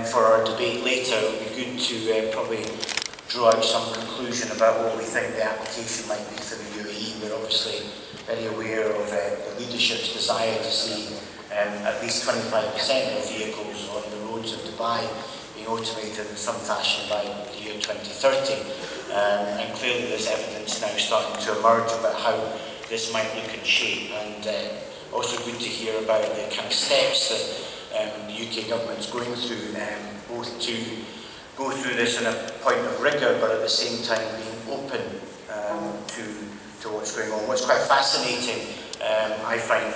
for our debate later, it would be good to probably draw out some conclusion about what we think the application might be for the UAE. We're obviously very aware of the leadership's desire to see at least 25% of vehicles on the roads of Dubai being automated in some fashion by the year 2030. And clearly there's evidence now starting to emerge about how this might look and shape, and also good to hear about the kind of steps that the UK government's going through, both to go through this in a point of rigour, but at the same time being open to what's going on. What's quite fascinating, I find,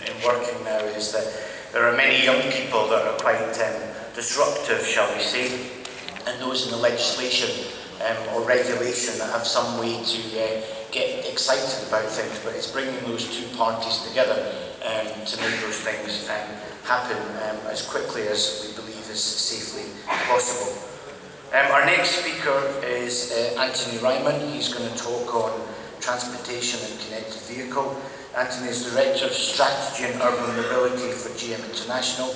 in working now, is that there are many young people that are quite disruptive, shall we say, and those in the legislation or regulation that have some way to get excited about things, but it's bringing those two parties together to make those things happen as quickly as we believe is safely possible. Our next speaker is Anthony Riemann. He's going to talk on transportation and connected vehicle. Anthony is Director of Strategy and Urban Mobility for GM International,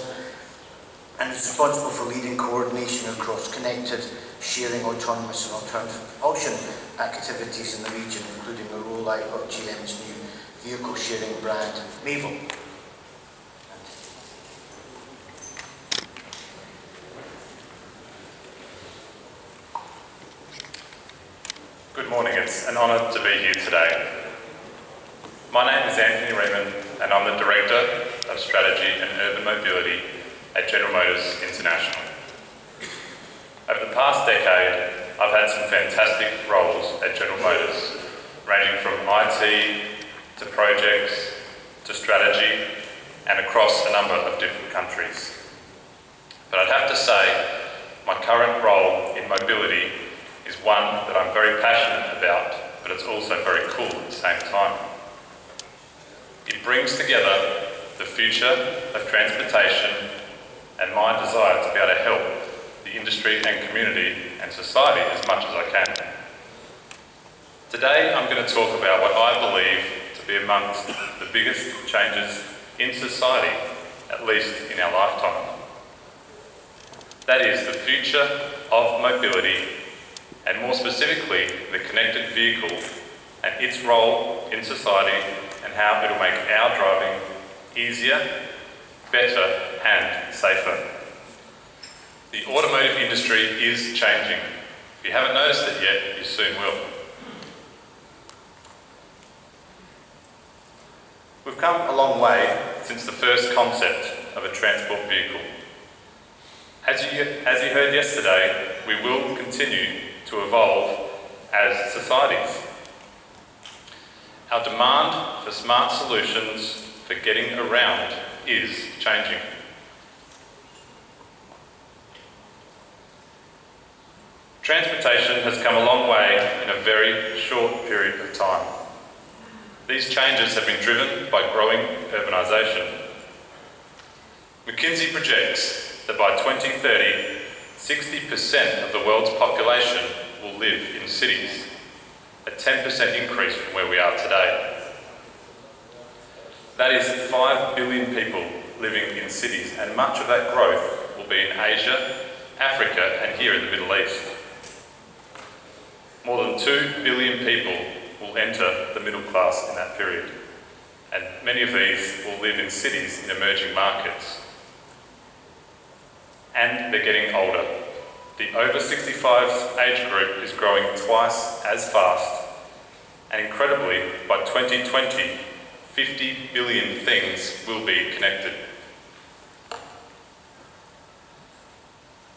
and is responsible for leading coordination across connected, sharing, autonomous and alternative propulsion activities in the region, including the rollout of GM's new vehicle sharing brand, Mavel. Good morning, it's an honour to be here today. My name is Anthony Riemann and I'm the Director of Strategy and Urban Mobility at General Motors International. Over the past decade, I've had some fantastic roles at General Motors, ranging from IT to projects to strategy and across a number of different countries. But I'd have to say, my current role in mobility is one that I'm very passionate about, but it's also very cool at the same time. It brings together the future of transportation and my desire to be able to help the industry and community and society as much as I can. Today I'm going to talk about what I believe to be amongst the biggest changes in society, at least in our lifetime. That is the future of mobility, and more specifically the connected vehicle and its role in society and how it'll make our driving easier, better and safer. The automotive industry is changing. If you haven't noticed it yet, you soon will. We've come a long way since the first concept of a transport vehicle. As you heard yesterday, we will continue to evolve as societies. Our demand for smart solutions for getting around is changing. Transportation has come a long way in a very short period of time. These changes have been driven by growing urbanisation. McKinsey projects that by 2030, 60% of the world's population will live in cities, a 10% increase from where we are today. That is 5 billion people living in cities, and much of that growth will be in Asia, Africa and here in the Middle East. More than 2 billion people will enter the middle class in that period, and many of these will live in cities in emerging markets. And they're getting older. The over 65s age group is growing twice as fast, and incredibly, by 2020, 50 billion things will be connected.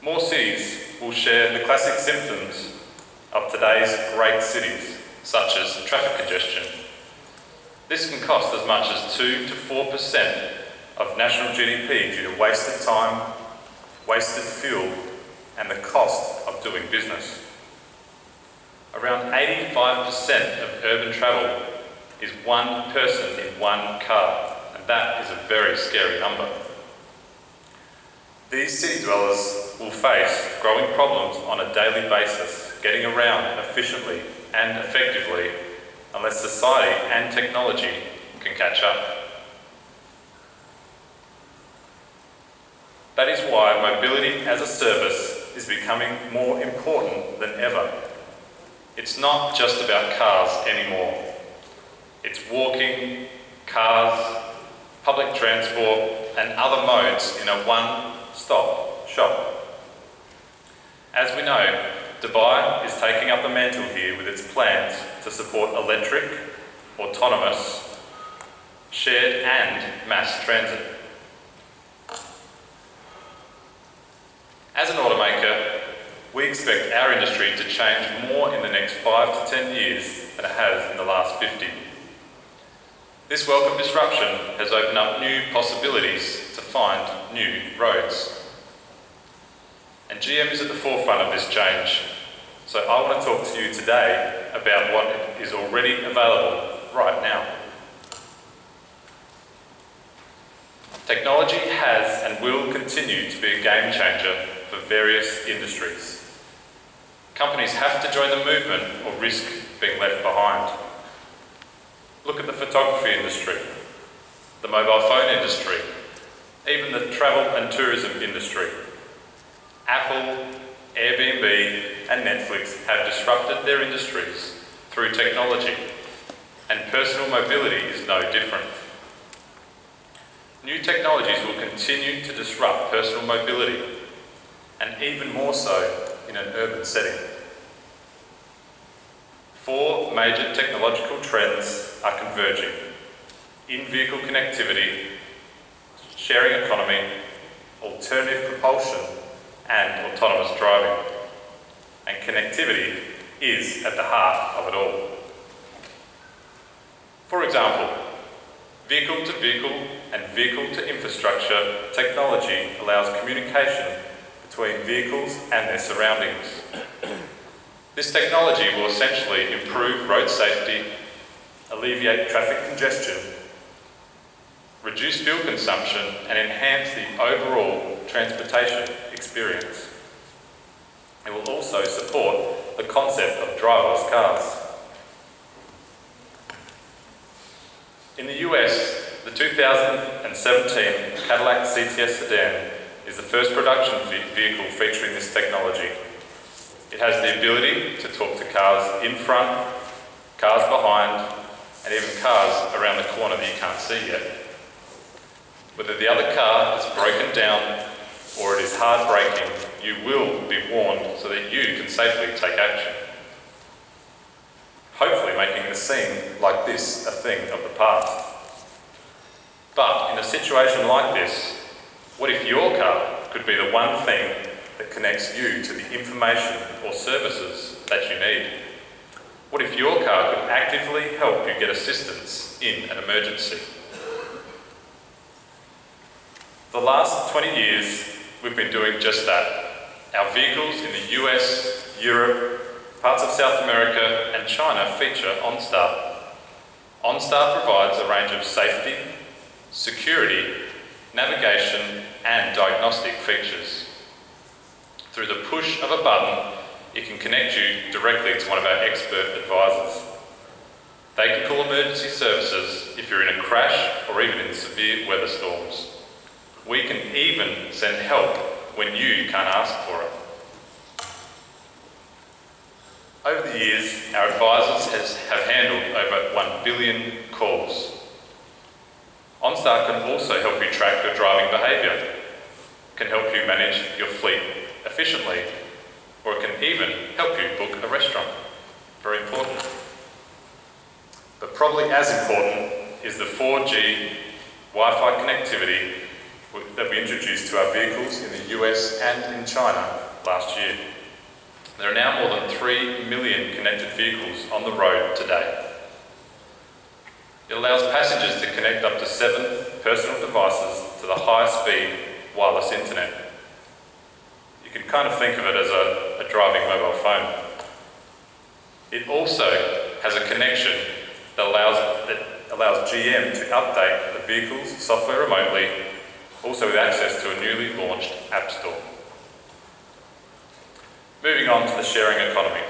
More cities will share the classic symptoms of today's great cities, such as traffic congestion. This can cost as much as 2 to 4% of national GDP due to wasted time, wasted fuel, and the cost of doing business. Around 85% of urban travel is one person in one car, and that is a very scary number. These city dwellers will face growing problems on a daily basis, getting around efficiently and effectively, unless society and technology can catch up. That is why mobility as a service is becoming more important than ever. It's not just about cars anymore. It's walking, cars, public transport and other modes in a one-stop shop. As we know, Dubai is taking up the mantle here with its plans to support electric, autonomous, shared and mass transit. As an automaker, we expect our industry to change more in the next 5 to 10 years than it has in the last 50. This welcome disruption has opened up new possibilities to find new roads. And GM is at the forefront of this change, so I want to talk to you today about what is already available right now. Technology has and will continue to be a game changer for various industries. Companies have to join the movement or risk being left behind. Look at the photography industry, the mobile phone industry, even the travel and tourism industry. Apple, Airbnb and Netflix have disrupted their industries through technology, and personal mobility is no different. New technologies will continue to disrupt personal mobility, and even more so in an urban setting. 4 major technological trends are converging: in-vehicle connectivity, sharing economy, alternative propulsion, and autonomous driving. And connectivity is at the heart of it all. For example, vehicle-to-vehicle and vehicle-to-infrastructure technology allows communication between vehicles and their surroundings. This technology will essentially improve road safety, alleviate traffic congestion, reduce fuel consumption, and enhance the overall transportation experience. It will also support the concept of driverless cars. In the US, the 2017 Cadillac CTS sedan is the first production vehicle featuring this technology. It has the ability to talk to cars in front, cars behind, and even cars around the corner that you can't see yet. Whether the other car is broken down or it is hard braking, you will be warned so that you can safely take action. Hopefully making the scene like this a thing of the past. But in a situation like this, what if your car could be the one thing that connects you to the information or services that you need? What if your car could actively help you get assistance in an emergency? For the last 20 years, we've been doing just that. Our vehicles in the US, Europe, parts of South America and China feature OnStar. OnStar provides a range of safety, security, navigation and diagnostic features. Through the push of a button, it can connect you directly to one of our expert advisors. They can call emergency services if you're in a crash or even in severe weather storms. We can even send help when you can't ask for it. Over the years, our advisors have handled over 1 billion calls. OnStar can also help you track your driving behaviour, can help you manage your fleet efficiently, or it can even help you book a restaurant. Very important. But probably as important is the 4G Wi-Fi connectivity that we introduced to our vehicles in the US and in China last year. There are now more than 3 million connected vehicles on the road today. It allows passengers to connect up to 7 personal devices to the high-speed wireless internet. You can kind of think of it as a driving mobile phone. It also has a connection that allows GM to update the vehicle's software remotely, also with access to a newly launched App Store. Moving on to the sharing economy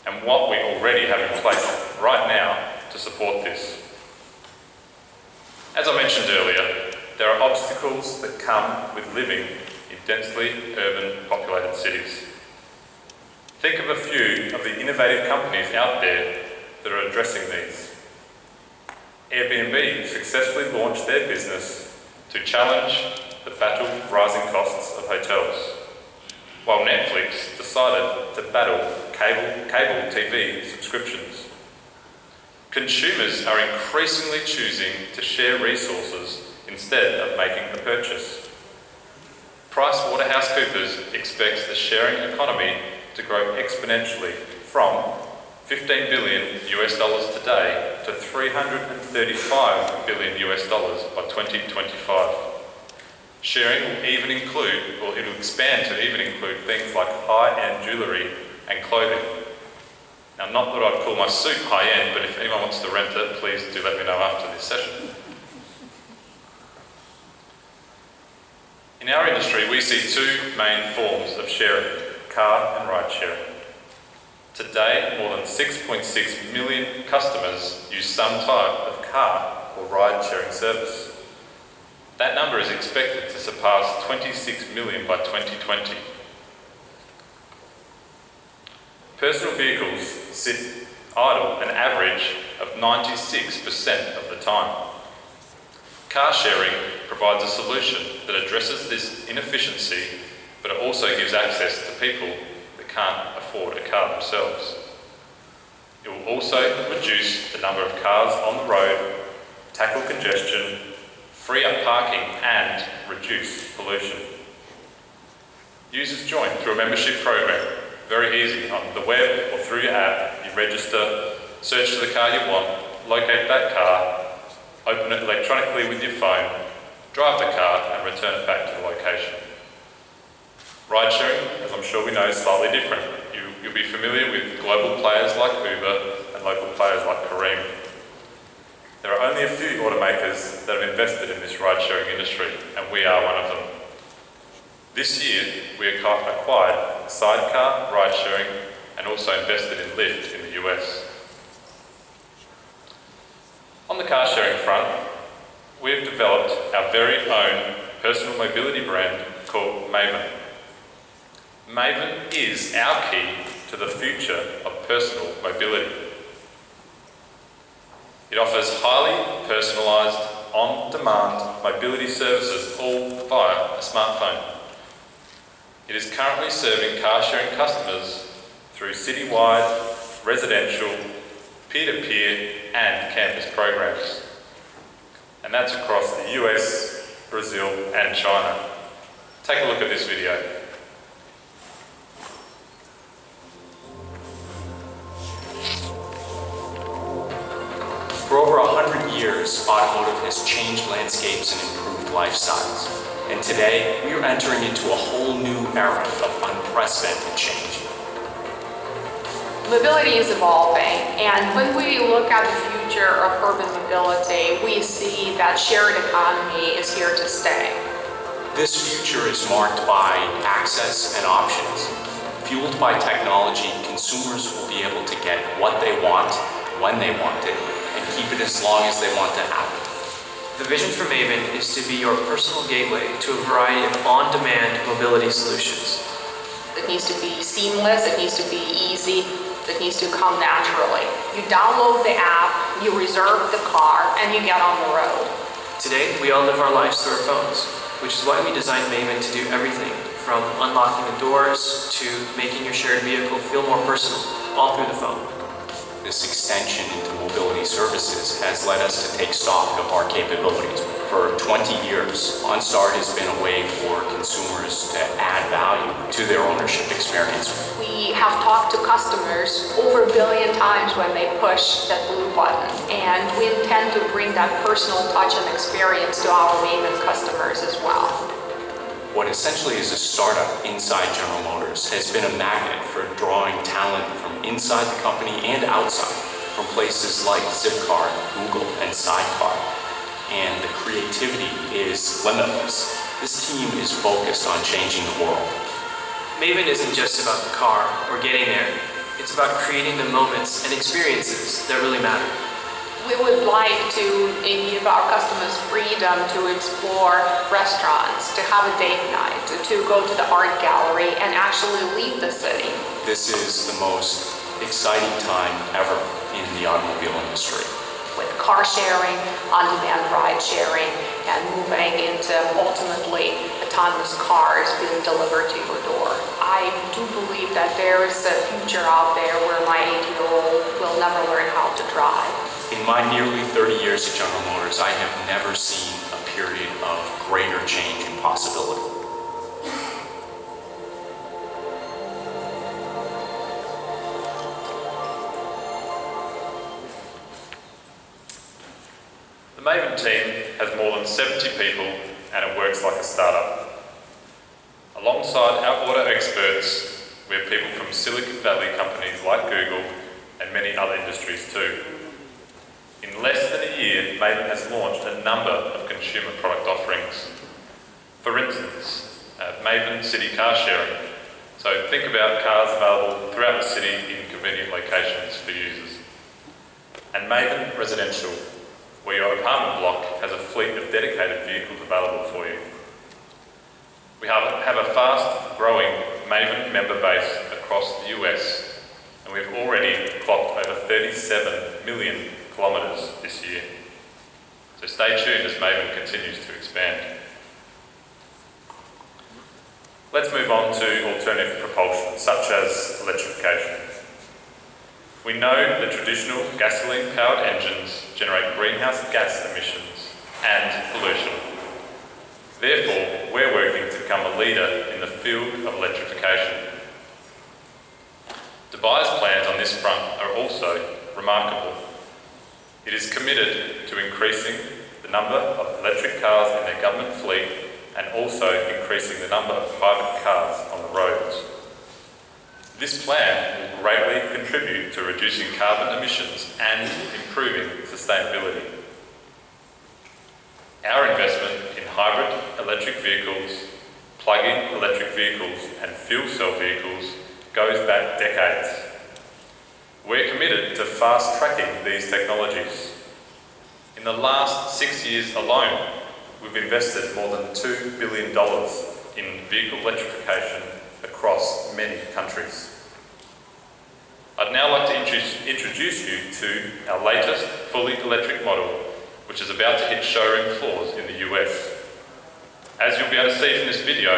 and what we already have in place right now to support this. As I mentioned earlier, there are obstacles that come with living in densely urban populated cities. Think of a few of the innovative companies out there that are addressing these. Airbnb successfully launched their business to challenge the battle rising costs of hotels, while Netflix decided to battle cable TV subscriptions. Consumers are increasingly choosing to share resources instead of making a purchase. PricewaterhouseCoopers expects the sharing economy to grow exponentially from $15 billion today to $335 billion by 2025. Sharing will even include, or it will expand to even include things like high-end jewellery and clothing. Now, not that I'd call my suit high-end, but if anyone wants to rent it, please do let me know after this session. In our industry, we see two main forms of sharing, car and ride sharing. Today, more than 6.6 million customers use some type of car or ride sharing service. That number is expected to surpass 26 million by 2020. Personal vehicles sit idle an average of 96% of the time. Car sharing provides a solution that addresses this inefficiency, but it also gives access to people that can't afford a car themselves. It will also reduce the number of cars on the road, tackle congestion, free up parking and reduce pollution. Users join through a membership program, very easy, on the web or through your app. You register, search for the car you want, locate that car, open it electronically with your phone, drive the car and return it back to the location. Ride sharing, as I'm sure we know, is slightly different. You'll be familiar with global players like Uber and local players like Careem. There are only a few automakers that have invested in this ride-sharing industry, and we are one of them. This year, we acquired Sidecar ride-sharing and also invested in Lyft in the US. On the car-sharing front, we have developed our very own personal mobility brand called Maven. Maven is our key to the future of personal mobility. It offers highly personalised, on-demand mobility services all via a smartphone. It is currently serving car-sharing customers through citywide, residential, peer-to-peer and campus programs. And that's across the US, Brazil and China. Take a look at this video. For over 100 years, automotive has changed landscapes and improved lifestyles. And today, we are entering into a whole new era of unprecedented change. Mobility is evolving, and when we look at the future of urban mobility, we see that shared economy is here to stay. This future is marked by access and options. Fueled by technology, consumers will be able to get what they want, when they want it, and keep it as long as they want to have it. The vision for Maven is to be your personal gateway to a variety of on-demand mobility solutions. It needs to be seamless, it needs to be easy, it needs to come naturally. You download the app, you reserve the car, and you get on the road. Today, we all live our lives through our phones, which is why we designed Maven to do everything from unlocking the doors to making your shared vehicle feel more personal, all through the phone. This extension into mobility services has led us to take stock of our capabilities. For 20 years, OnStart has been a way for consumers to add value to their ownership experience. We have talked to customers over 1 billion times when they push that blue button, and we intend to bring that personal touch and experience to our Maven customers as well. What essentially is a startup inside General Motors has been a magnet for drawing talent from inside the company and outside, from places like Zipcar, Google, and Sidecar. And the creativity is limitless. This team is focused on changing the world. Maven isn't just about the car or getting there. It's about creating the moments and experiences that really matter. We would like to give our customers freedom to explore restaurants, to have a date night, to go to the art gallery and actually leave the city. This is the most exciting time ever in the automobile industry. With car sharing, on-demand ride sharing, and moving into ultimately autonomous cars being delivered to your door. I do believe that there is a future out there where my 8-year-old will never learn how to drive. In my nearly 30 years at General Motors, I have never seen a period of greater change and possibility. The Maven team has more than 70 people and it works like a startup. Alongside our auto experts, we have people from Silicon Valley companies like Google and many other industries too. In less than a year, Maven has launched a number of consumer product offerings. For instance, Maven City Car Sharing. So think about cars available throughout the city in convenient locations for users. And Maven Residential, where your apartment block has a fleet of dedicated vehicles available for you. We have a fast-growing Maven member base across the US, and we've already clocked over 37 million kilometres this year. So stay tuned as Maven continues to expand. Let's move on to alternative propulsion, such as electrification. We know that traditional gasoline-powered engines generate greenhouse gas emissions and pollution. Therefore, we're working to become a leader in the field of electrification. Dubai's plans on this front are also remarkable. It is committed to increasing the number of electric cars in their government fleet and also increasing the number of private cars on the roads. This plan will greatly contribute to reducing carbon emissions and improving sustainability. Our investment in hybrid electric vehicles, plug-in electric vehicles and fuel cell vehicles goes back decades. We're committed to fast-tracking these technologies. In the last 6 years alone, we've invested more than $2 billion in vehicle electrification across many countries. I'd now like to introduce you to our latest fully electric model, which is about to hit showroom floors in the US. As you'll be able to see from this video,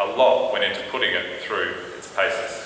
a lot went into putting it through its paces.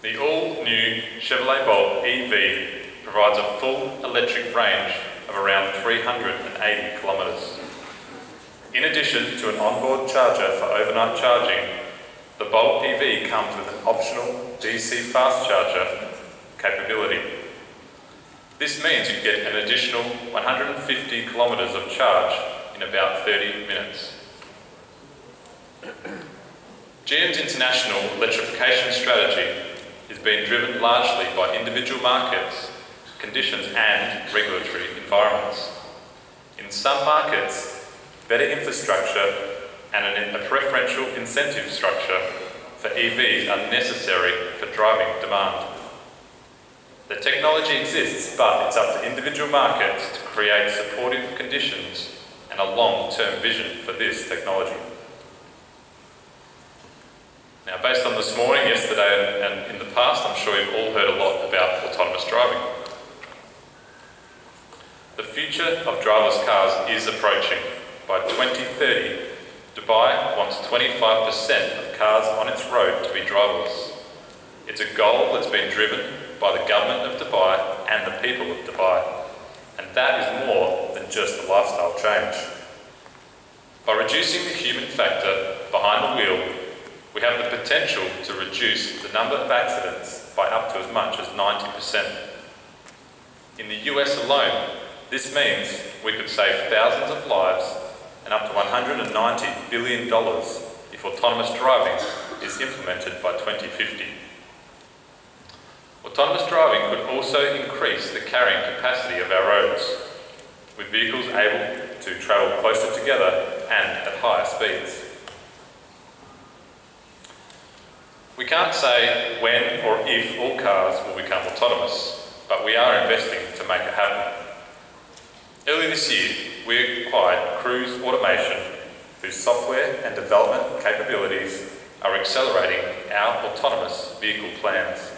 The all-new Chevrolet Bolt EV provides a full electric range of around 380 kilometres. In addition to an onboard charger for overnight charging, the Bolt EV comes with an optional DC fast charger capability. This means you get an additional 150 kilometres of charge in about 30 minutes. GM's international electrification strategy is being driven largely by individual markets, conditions and regulatory environments. In some markets, better infrastructure and a preferential incentive structure for EVs are necessary for driving demand. The technology exists, but it's up to individual markets to create supportive conditions and a long-term vision for this technology. Now, based on this morning, yesterday and in the past, I'm sure you've all heard a lot about autonomous driving. The future of driverless cars is approaching. By 2030, Dubai wants 25% of cars on its road to be driverless. It's a goal that's been driven by the government of Dubai and the people of Dubai, and that is more than just a lifestyle change. By reducing the human factor behind the wheel, we have the potential to reduce the number of accidents by up to as much as 90%. In the US alone, this means we could save thousands of lives and up to $190 billion if autonomous driving is implemented by 2050. Autonomous driving could also increase the carrying capacity of our roads, with vehicles able to travel closer together and at higher speeds. We can't say when or if all cars will become autonomous, but we are investing to make it happen. Earlier this year, we acquired Cruise Automation, whose software and development capabilities are accelerating our autonomous vehicle plans.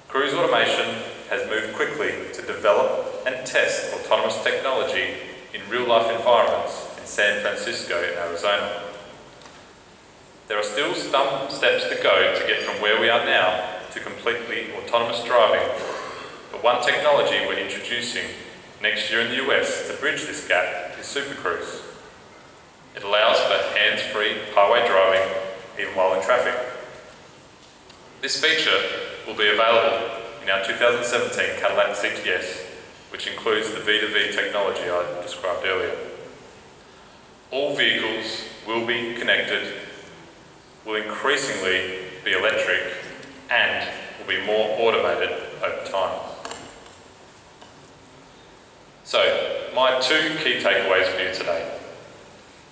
Cruise Automation has moved quickly to develop and test autonomous technology in real-life environments in San Francisco and Arizona. There are still some steps to go to get from where we are now to completely autonomous driving, but one technology we're introducing next year in the US to bridge this gap is Super Cruise. It allows for hands-free highway driving even while in traffic. This feature will be available in our 2017 Cadillac CTS, which includes the V2V technology I described earlier. All vehicles will be connected, will increasingly be electric, and will be more automated over time. So, my two key takeaways for you today: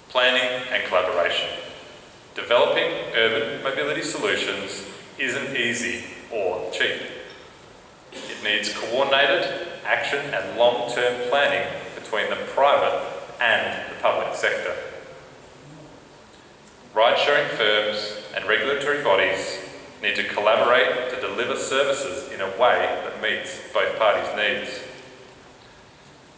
planning and collaboration. Developing urban mobility solutions isn't easy or cheap. It needs coordinated action and long-term planning between the private and the public sector. Ride-sharing firms and regulatory bodies need to collaborate to deliver services in a way that meets both parties' needs.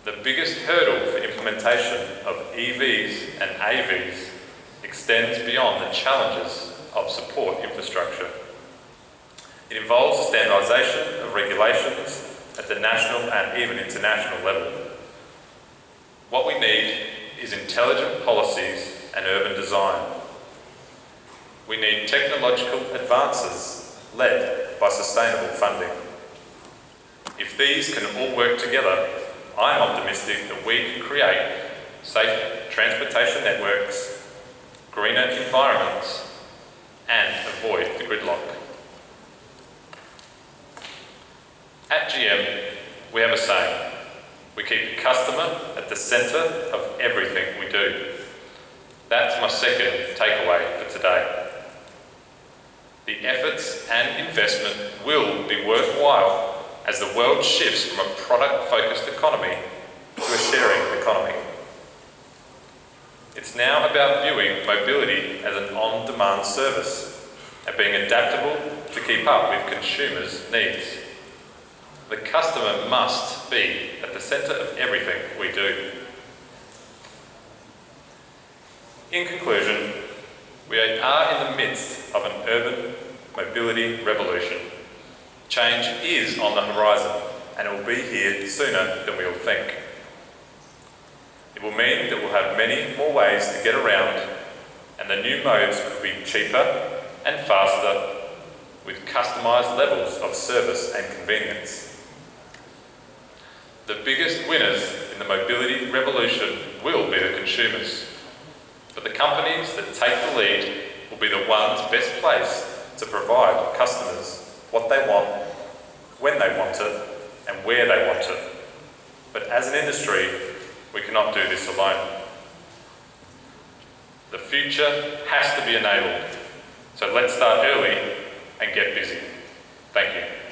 The biggest hurdle for implementation of EVs and AVs extends beyond the challenges of support infrastructure. It involves the standardisation of regulations at the national and even international level. What we need is intelligent policies and urban design. We need technological advances led by sustainable funding. If these can all work together, I'm optimistic that we can create safe transportation networks, greener environments, and avoid the gridlock. At GM, we have a saying: we keep the customer at the centre of everything we do. That's my second takeaway for today. The efforts and investment will be worthwhile as the world shifts from a product-focused economy to a sharing economy. It's now about viewing mobility as an on-demand service and being adaptable to keep up with consumers' needs. The customer must be at the centre of everything we do. In conclusion, we are in the midst of an urban mobility revolution. Change is on the horizon, and it will be here sooner than we all think. It will mean that we'll have many more ways to get around, and the new modes will be cheaper and faster, with customised levels of service and convenience. The biggest winners in the mobility revolution will be the consumers, but the companies that take the lead will be the ones best placed to provide customers what they want, when they want it, and where they want it. But as an industry, we cannot do this alone. The future has to be enabled So let's start early and get busy. Thank you.